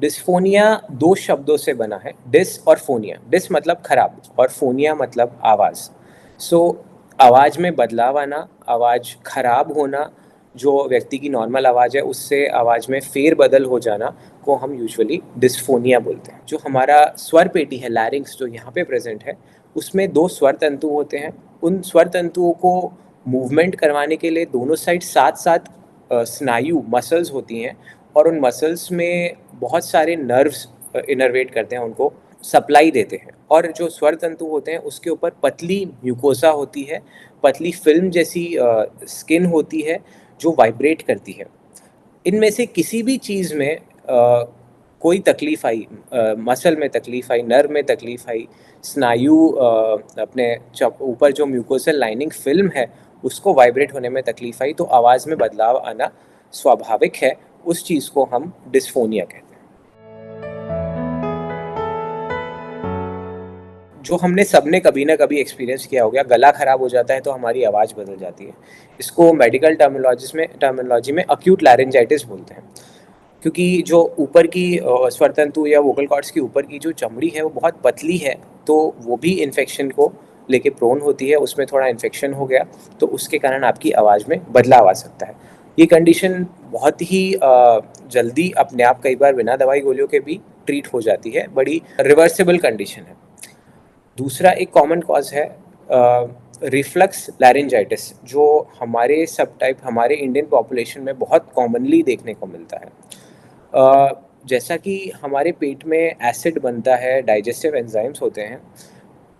Dysphonia दो शब्दों से बना है, डिस और फोनिया। डिस मतलब खराब और फोनिया मतलब आवाज़। सो आवाज़ में बदलाव आना, आवाज़ खराब होना, जो व्यक्ति की नॉर्मल आवाज़ है उससे आवाज़ में फेर बदल हो जाना को हम यूजुअली डिस्फोनिया बोलते हैं। जो हमारा स्वर पेटी है, लैरिंक्स, जो यहाँ पे प्रेजेंट है, उसमें दो स्वर तंतु होते हैं। उन स्वर तंतुओं को मूवमेंट करवाने के लिए दोनों साइड साथ साथ स्नायु मसल्स होती हैं, और उन मसल्स में बहुत सारे नर्व्स इनर्वेट करते हैं, उनको सप्लाई देते हैं। और जो स्वर तंतु होते हैं उसके ऊपर पतली म्यूकोसा होती है, पतली फिल्म जैसी स्किन होती है जो वाइब्रेट करती है। इनमें से किसी भी चीज़ में कोई तकलीफ आई, मसल में तकलीफ आई, नर्व में तकलीफ आई, स्नायु अपने ऊपर जो म्यूकोसल लाइनिंग फिल्म है उसको वाइब्रेट होने में तकलीफ आई, तो आवाज़ में बदलाव आना स्वाभाविक है। उस चीज़ को हम डिस्फोनिया कहते हैं। जो हमने सबने कभी ना कभी एक्सपीरियंस किया हो गया, गला खराब हो जाता है तो हमारी आवाज़ बदल जाती है। इसको मेडिकल टर्मिनोलॉजी में अक्यूट लैरिंजाइटिस बोलते हैं, क्योंकि जो ऊपर की स्वर तंतु या वोकल कॉर्ड्स की ऊपर की जो चमड़ी है वो बहुत पतली है, तो वो भी इन्फेक्शन को लेके प्रोन होती है। उसमें थोड़ा इन्फेक्शन हो गया तो उसके कारण आपकी आवाज़ में बदलाव आ सकता है। ये कंडीशन बहुत ही जल्दी अपने आप कई बार बिना दवाई गोलियों के भी ट्रीट हो जाती है, बड़ी रिवर्सिबल कंडीशन है। दूसरा एक कॉमन कॉज है रिफ्लक्स लैरिंजाइटिस, जो हमारे सब टाइप हमारे इंडियन पॉपुलेशन में बहुत कॉमनली देखने को मिलता है। जैसा कि हमारे पेट में एसिड बनता है, डाइजेस्टिव एंजाइम्स होते हैं,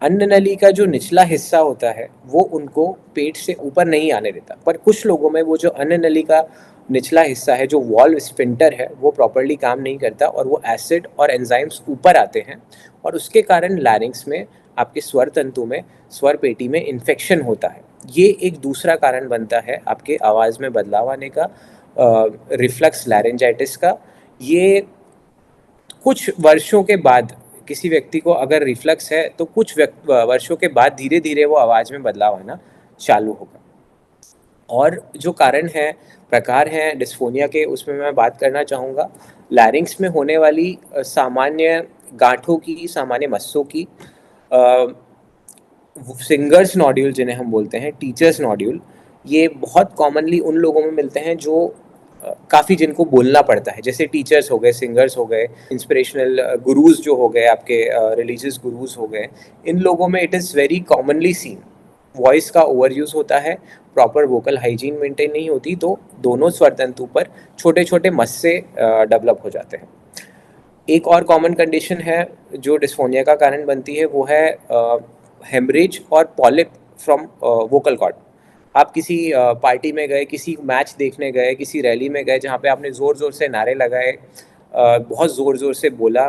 अन्न नली का जो निचला हिस्सा होता है वो उनको पेट से ऊपर नहीं आने देता। पर कुछ लोगों में वो जो अन्न नली का निचला हिस्सा है, जो वॉल्व स्फिंक्टर है, वो प्रॉपर्ली काम नहीं करता और वो एसिड और एंजाइम्स ऊपर आते हैं, और उसके कारण लैरिंक्स में, आपके स्वर तंतु में, स्वर पेटी में इन्फेक्शन होता है। ये एक दूसरा कारण बनता है आपके आवाज़ में बदलाव आने का, रिफ्लक्स लैरिंजाइटिस का। ये कुछ वर्षों के बाद, किसी व्यक्ति को अगर रिफ्लक्स है तो कुछ वर्षों के बाद धीरे धीरे वो आवाज़ में बदलाव आना चालू होगा। और जो कारण है, प्रकार हैं डिस्फोनिया के, उसमें मैं बात करना चाहूँगा लैरिंक्स में होने वाली सामान्य गांठों की, सामान्य मस्सों की, सिंगर्स नोड्यूल जिन्हें हम बोलते हैं, टीचर्स नोड्यूल। ये बहुत कॉमनली उन लोगों में मिलते हैं जो काफ़ी जिनको बोलना पड़ता है, जैसे टीचर्स हो गए, सिंगर्स हो गए, इंस्पिरेशनल गुरुज जो हो गए, आपके रिलीजियस गुरुज हो गए। इन लोगों में it is very commonly seen. Voice का ओवर यूज़ होता है, प्रॉपर वोकल हाइजीन मेंटेन नहीं होती, तो दोनों स्वर तंतु पर छोटे छोटे मस्से डेवलप हो जाते हैं। एक और कॉमन कंडीशन है जो डिस्फोनिया का कारण बनती है, वो है हेमरेज और पॉलिप फ्रॉम वोकल कॉर्ड। आप किसी पार्टी में गए, किसी मैच देखने गए, किसी रैली में गए जहाँ पे आपने ज़ोर ज़ोर से नारे लगाए, बहुत ज़ोर ज़ोर से बोला,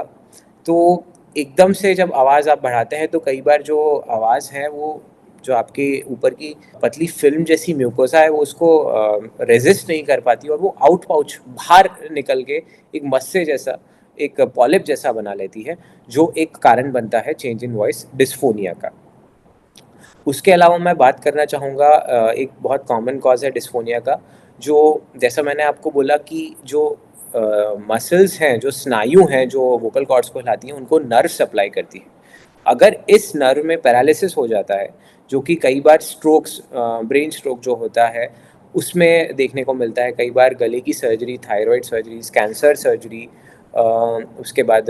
तो एकदम से जब आवाज़ आप बढ़ाते हैं तो कई बार जो आवाज़ है वो, जो आपके ऊपर की पतली फिल्म जैसी म्यूकोसा है, वो उसको रेजिस्ट नहीं कर पाती और वो आउट पाउच बाहर निकल के एक मस्से जैसा, एक पॉलिप जैसा बना लेती है, जो एक कारण बनता है चेंज इन वॉइस डिस्फोनिया का। उसके अलावा मैं बात करना चाहूँगा एक बहुत कॉमन कॉज है डिस्फोनिया का, जो जैसा मैंने आपको बोला कि जो मसल्स हैं, जो स्नायु हैं, जो वोकल कॉर्ड्स को हिलाती हैं, उनको नर्व सप्लाई करती है। अगर इस नर्व में पैरालिसिस हो जाता है, जो कि कई बार स्ट्रोक्स, ब्रेन स्ट्रोक जो होता है उसमें देखने को मिलता है, कई बार गले की surgery, thyroid surgeries, cancer surgery, उसके बाद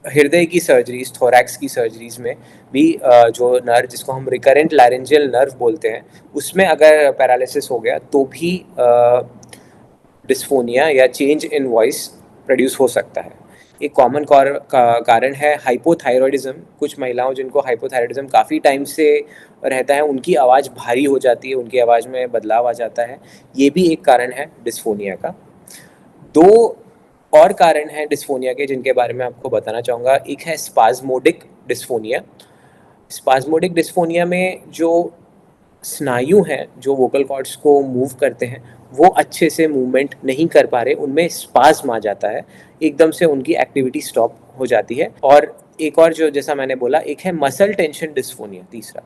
हृदय की सर्जरीज, थोरैक्स की सर्जरीज में भी जो नर्व, जिसको हम रिकरेंट लैरेंजियल नर्व बोलते हैं, उसमें अगर पैरालिसिस हो गया तो भी डिस्फोनिया या चेंज इन वॉइस प्रोड्यूस हो सकता है। एक कॉमन कारण है हाइपोथायरॉयडिज्म। कुछ महिलाओं जिनको हाइपोथायरॉयडिज्म काफ़ी टाइम से रहता है, उनकी आवाज़ भारी हो जाती है, उनकी आवाज़ में बदलाव आ जाता है। ये भी एक कारण है डिस्फोनिया का। दो और कारण हैं डिस्फोनिया के जिनके बारे में आपको बताना चाहूँगा। एक है स्पाज्मोडिक डिस्फोनिया। स्पाज्मोडिक डिस्फोनिया में जो स्नायु हैं, जो वोकल कॉर्ड्स को मूव करते हैं, वो अच्छे से मूवमेंट नहीं कर पा रहे, उनमें स्पाज्म आ जाता है, एकदम से उनकी एक्टिविटी स्टॉप हो जाती है। और एक और जो, जैसा मैंने बोला, एक है मसल टेंशन डिस्फोनिया, तीसरा।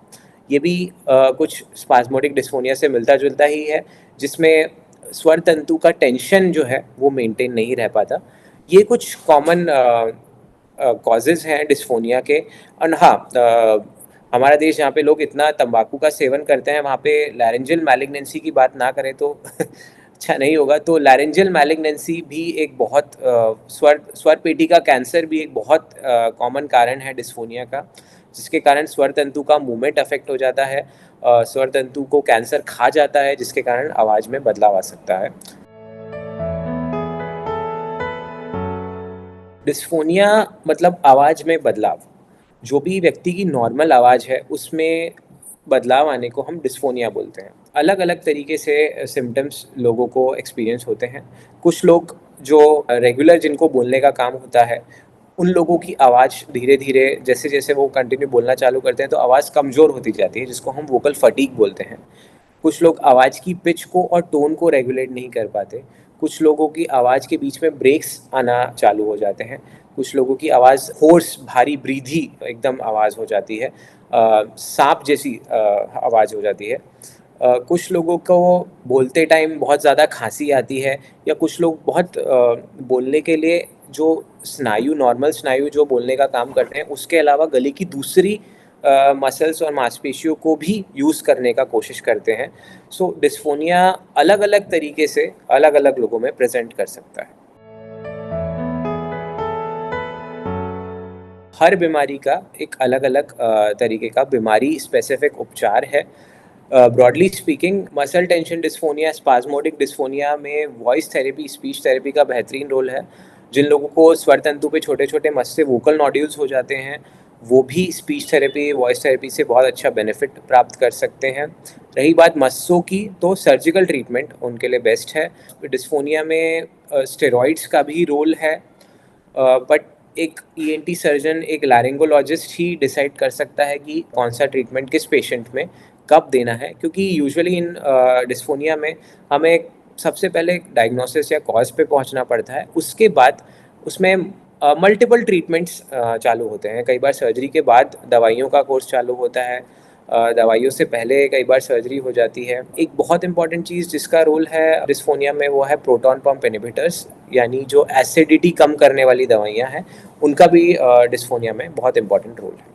ये भी कुछ स्पाज्मोडिक डिस्फोनिया से मिलता जुलता ही है, जिसमें स्वर तंतु का टेंशन जो है वो मेंटेन नहीं रह पाता। ये कुछ कॉमन कॉजेज़ हैं डिस्फोनिया के। और हाँ, हमारा देश जहाँ पे लोग इतना तंबाकू का सेवन करते हैं, वहाँ पे लैरेंजियल मैलिग्नेंसी की बात ना करें तो अच्छा नहीं होगा। तो लैरेंजियल मैलिग्नेंसी भी एक बहुत स्वर पेटी का कैंसर भी एक बहुत कॉमन कारण है डिस्फोनिया का, जिसके कारण स्वर तंतु का मूवमेंट अफेक्ट हो जाता है। स्वर तंतु को कैंसर खा जाता है, जिसके कारण आवाज़ में बदलाव आ सकता है। डिस्फोनिया मतलब आवाज़ में बदलाव। जो भी व्यक्ति की नॉर्मल आवाज़ है, उसमें बदलाव आने को हम डिस्फोनिया बोलते हैं। अलग-अलग तरीके से सिम्पटम्स लोगों को एक्सपीरियंस होते हैं। कुछ लोग जो रेगुलर जिनको बोलने का काम होता है, उन लोगों की आवाज़ धीरे-धीरे जैसे-जैसे वो कंटिन्यू बोलना चालू करते हैं, तो आवाज़ कमज़ोर होती जाती है, जिसको हम वोकल फटीग बोलते हैं। कुछ लोग आवाज़ की पिच को और टोन को रेगुलेट नहीं कर पाते। कुछ लोगों की आवाज़ के बीच में ब्रेक्स आना चालू हो जाते हैं। कुछ लोगों की आवाज़ होर्स, भारी, ब्रीदी एकदम आवाज़ हो जाती है। साँप जैसी आवाज़ हो जाती है। कुछ लोगों को बोलते टाइम बहुत ज़्यादा खाँसी आती है, या कुछ लोग बहुत बोलने के लिए जो स्नायु, नॉर्मल स्नायु जो बोलने का काम करते हैं, उसके अलावा गले की दूसरी मसल्स और मांसपेशियों को भी यूज़ करने का कोशिश करते हैं। सो डिस्फोनिया अलग-अलग तरीके से अलग-अलग लोगों में प्रेज़ेंट कर सकता है। हर बीमारी का एक अलग-अलग तरीके का बीमारी स्पेसिफ़िक उपचार है। Broadly speaking muscle tension dysphonia, spasmodic dysphonia में वॉइस थेरेपी, स्पीच थेरेपी का बेहतरीन रोल है। जिन लोगों को स्वर तंतु पे छोटे-छोटे मस्से वोकल नोड्यूल्स हो जाते हैं, वो भी स्पीच थेरेपी, वॉइस थेरेपी से बहुत अच्छा बेनिफिट प्राप्त कर सकते हैं। रही बात मस्सों की, तो सर्जिकल ट्रीटमेंट उनके लिए बेस्ट है। डिस्फोनिया में स्टेरॉइड्स का भी रोल है। बट एक ईएनटी सर्जन, एक लैरिंगोलॉजिस्ट ही डिसाइड कर सकता है कि कौन-सा ट्रीटमेंट किस पेशेंट में कब देना है, क्योंकि यूजुअली इन डिस्फोनिया में हमें सबसे पहले डायग्नोसिस या कॉज़ पे पहुंचना पड़ता है। उसके बाद उसमें मल्टीपल ट्रीटमेंट्स चालू होते हैं। कई बार सर्जरी के बाद दवाइयों का कोर्स चालू होता है। दवाइयों से पहले कई बार सर्जरी हो जाती है। एक बहुत इंपॉर्टेंट चीज़ जिसका रोल है डिस्फोनिया में, वो है प्रोटॉन पंप इन्हिबिटर्स, यानी जो एसिडिटी कम करने वाली दवाइयाँ हैं, उनका भी डिस्फोनिया में बहुत इंपॉर्टेंट रोल है।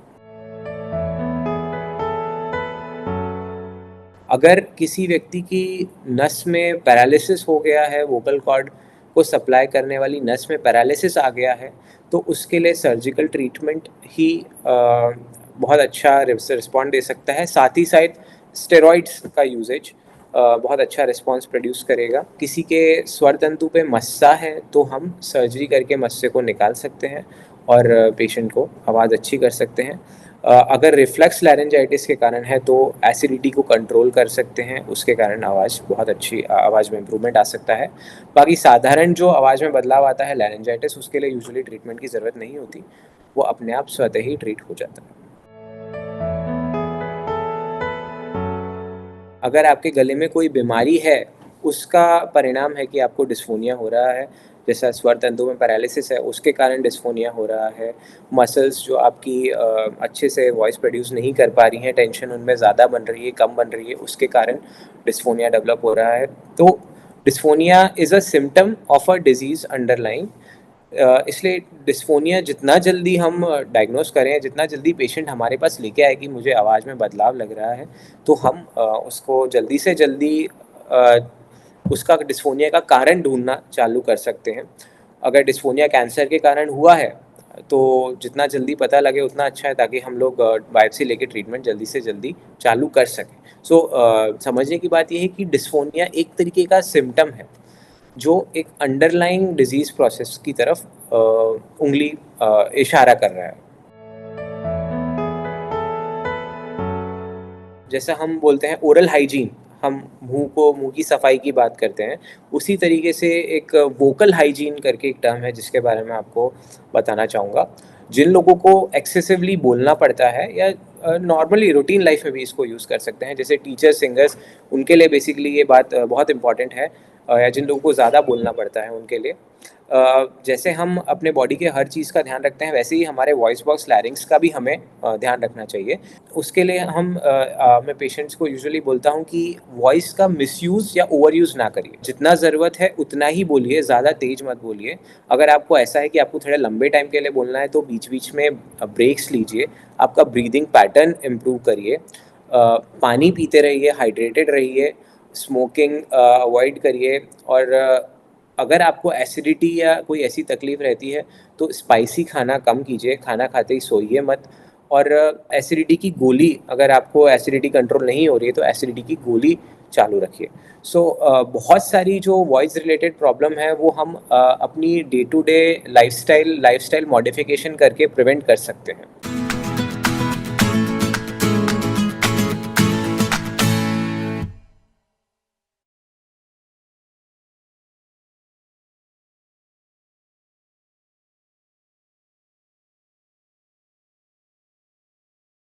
अगर किसी व्यक्ति की नस में पैरालिसिस हो गया है, वोकल कॉर्ड को सप्लाई करने वाली नस में पैरालिसिस आ गया है, तो उसके लिए सर्जिकल ट्रीटमेंट ही बहुत अच्छा रिस्पॉन्ड दे सकता है। साथ ही साथ स्टेरॉइड्स का यूजेज बहुत अच्छा रिस्पॉन्स प्रोड्यूस करेगा। किसी के स्वर तंतु पे मस्सा है, तो हम सर्जरी करके मस्से को निकाल सकते हैं और पेशेंट को आवाज़ अच्छी कर सकते हैं। अगर रिफ्लक्स लैरिंजाइटिस के कारण है, तो एसिडिटी को कंट्रोल कर सकते हैं, उसके कारण आवाज़ बहुत अच्छी, आवाज़ में इम्प्रूवमेंट आ सकता है। बाकी साधारण जो आवाज़ में बदलाव आता है लैरिंजाइटिस, उसके लिए यूजुअली ट्रीटमेंट की ज़रूरत नहीं होती, वो अपने आप स्वतः ही ट्रीट हो जाता है। अगर आपके गले में कोई बीमारी है, उसका परिणाम है कि आपको डिस्फोनिया हो रहा है, जैसा स्वर तंतु में पैरालिसिस है, उसके कारण डिस्फोनिया हो रहा है। मसल्स जो आपकी अच्छे से वॉइस प्रोड्यूस नहीं कर पा रही हैं, टेंशन उनमें ज़्यादा बन रही है, कम बन रही है, उसके कारण डिस्फोनिया डेवलप हो रहा है। तो dysphonia is a symptom of a disease underlying. इसलिए डिस्फोनिया जितना जल्दी हम डायग्नोस करें, जितना जल्दी पेशेंट हमारे पास लेके आए कि मुझे आवाज़ में बदलाव लग रहा है, तो हम उसको जल्दी से जल्दी अ, उसका डिस्फोनिया का कारण ढूँढना चालू कर सकते हैं। अगर डिस्फोनिया कैंसर के कारण हुआ है, तो जितना जल्दी पता लगे उतना अच्छा है, ताकि हम लोग बायोप्सी लेके ट्रीटमेंट जल्दी से जल्दी चालू कर सकें। सो समझने की बात ये है कि डिस्फोनिया एक तरीके का सिम्पटम है, जो एक अंडरलाइंग डिजीज़ प्रोसेस की तरफ उंगली इशारा कर रहा है। जैसा हम बोलते हैं ओरल हाइजीन, हम मुँह की सफाई की बात करते हैं, उसी तरीके से एक वोकल हाइजीन करके एक टर्म है, जिसके बारे में आपको बताना चाहूँगा। जिन लोगों को एक्सेसिवली बोलना पड़ता है, या नॉर्मली रूटीन लाइफ में भी इसको यूज़ कर सकते हैं, जैसे टीचर्स, सिंगर्स, उनके लिए बेसिकली ये बात बहुत इम्पॉर्टेंट है, या जिन लोगों को ज़्यादा बोलना पड़ता है उनके लिए। जैसे हम अपने बॉडी के हर चीज़ का ध्यान रखते हैं, वैसे ही हमारे वॉइस बॉक्स लैरिंग्स का भी हमें ध्यान रखना चाहिए। उसके लिए मैं पेशेंट्स को यूजुअली बोलता हूँ कि वॉइस का मिसयूज़ या ओवर यूज़ ना करिए। जितना ज़रूरत है उतना ही बोलिए, ज़्यादा तेज़ मत बोलिए। अगर आपको ऐसा है कि आपको थोड़े लंबे टाइम के लिए बोलना है तो बीच-बीच में ब्रेक्स लीजिए। आपका ब्रीदिंग पैटर्न इम्प्रूव करिए। पानी पीते रहिए, हाइड्रेटेड रहिए, स्मोकिंग अवॉइड करिए। और अगर आपको एसिडिटी या कोई ऐसी तकलीफ़ रहती है तो स्पाइसी खाना कम कीजिए, खाना खाते ही सोइए मत। और एसिडिटी की गोली, अगर आपको एसिडिटी कंट्रोल नहीं हो रही है तो एसिडिटी की गोली चालू रखिए। बहुत सारी जो वॉइस रिलेटेड प्रॉब्लम है वो हम अपनी day to day lifestyle modification करके प्रिवेंट कर सकते हैं।